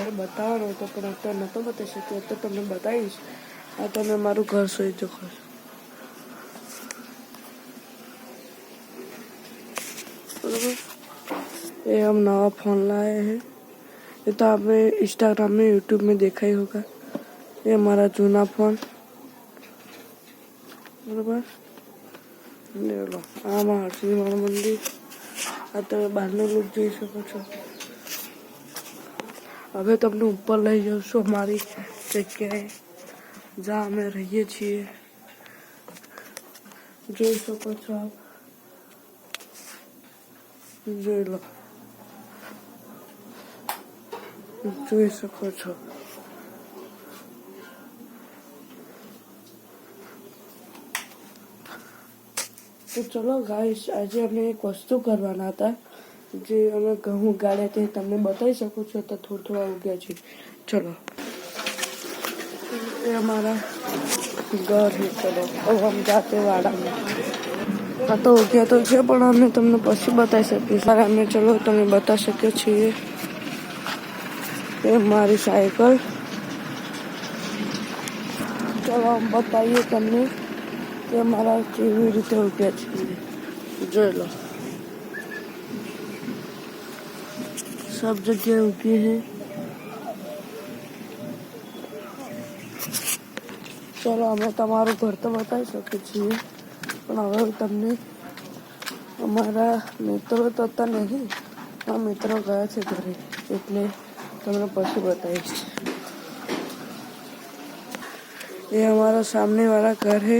ઘર બતાવવાનો હતો પણ અત્યારે નહોતો બતાવી શક્યો. તો તમને બતાવીશ. આ તમે મારું ઘર જોઈ શકો છો. बराबर ये हम नवा फ़ोन लाए हैं. ये तो आपने इंस्टाग्राम में यूट्यूब में देखा ही होगा. ये हमारा जूना फ़ोन. बराबर ले लो. આમાં હરસિદ્ધિ મંદિર. આ તમે બહારનો લુક જોઈ શકો છો. હવે તમને ઉપર લઈ જાઉં છું અમારી જગ્યાએ જ્યાં અમે રહીએ છીએ. જોઈ શકો છો આપ. જોઈ લો. જોઈ શકો છો. તો ચલો ગાઈસ, આજે અમે એક વસ્તુ કરવાના હતા જે અમે ઘઉં ઉગાડ્યા તે તમને બતાવી શકું છું. તો થોડા ઉગ્યા છે. ચલો ये हमारा घर है. चलो अब हम जाते वाड़ा में. हाँ तो हो गया तो છે પણ અમે તમને પછી બતાવી શકીએ. સારા અમે ચલો તમે બતાવી શકીએ છીએ. ये हमारी साइकिल. चलो हम बताइए તમને કે અમારા કેવી રીતે ઉગ્યા છીએ. જોઈ લો. सब जगह उगी है. चलो અમે તમારું ઘર તો બતાવી શકીએ છીએ પણ હવે તમને અમારા મિત્રો તો હતા નહીં. આ મિત્રો ગયા છે ઘરે એટલે તમને પછી बताइए. ये हमारा सामने वाला घर है.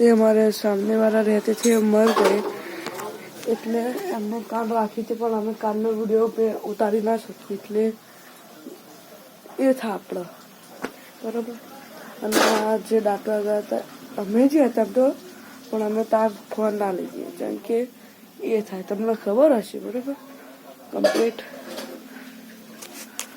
ये हमारे सामने वाला रहते थे, मर गए એટલે એમને કાન રાખી હતી પણ અમે કાનનો વિડીયો पे ઉતારી ના શકીએ એટલે એ था આપણો. બરાબર. અને આ જે દાખલા ગયા હતા અમે જ હતા તો પણ અમે તાર ફોન ના લઈ જઈએ કેમ કે એ થાય તમને ખબર હશે. બરાબર કમ્પ્લીટ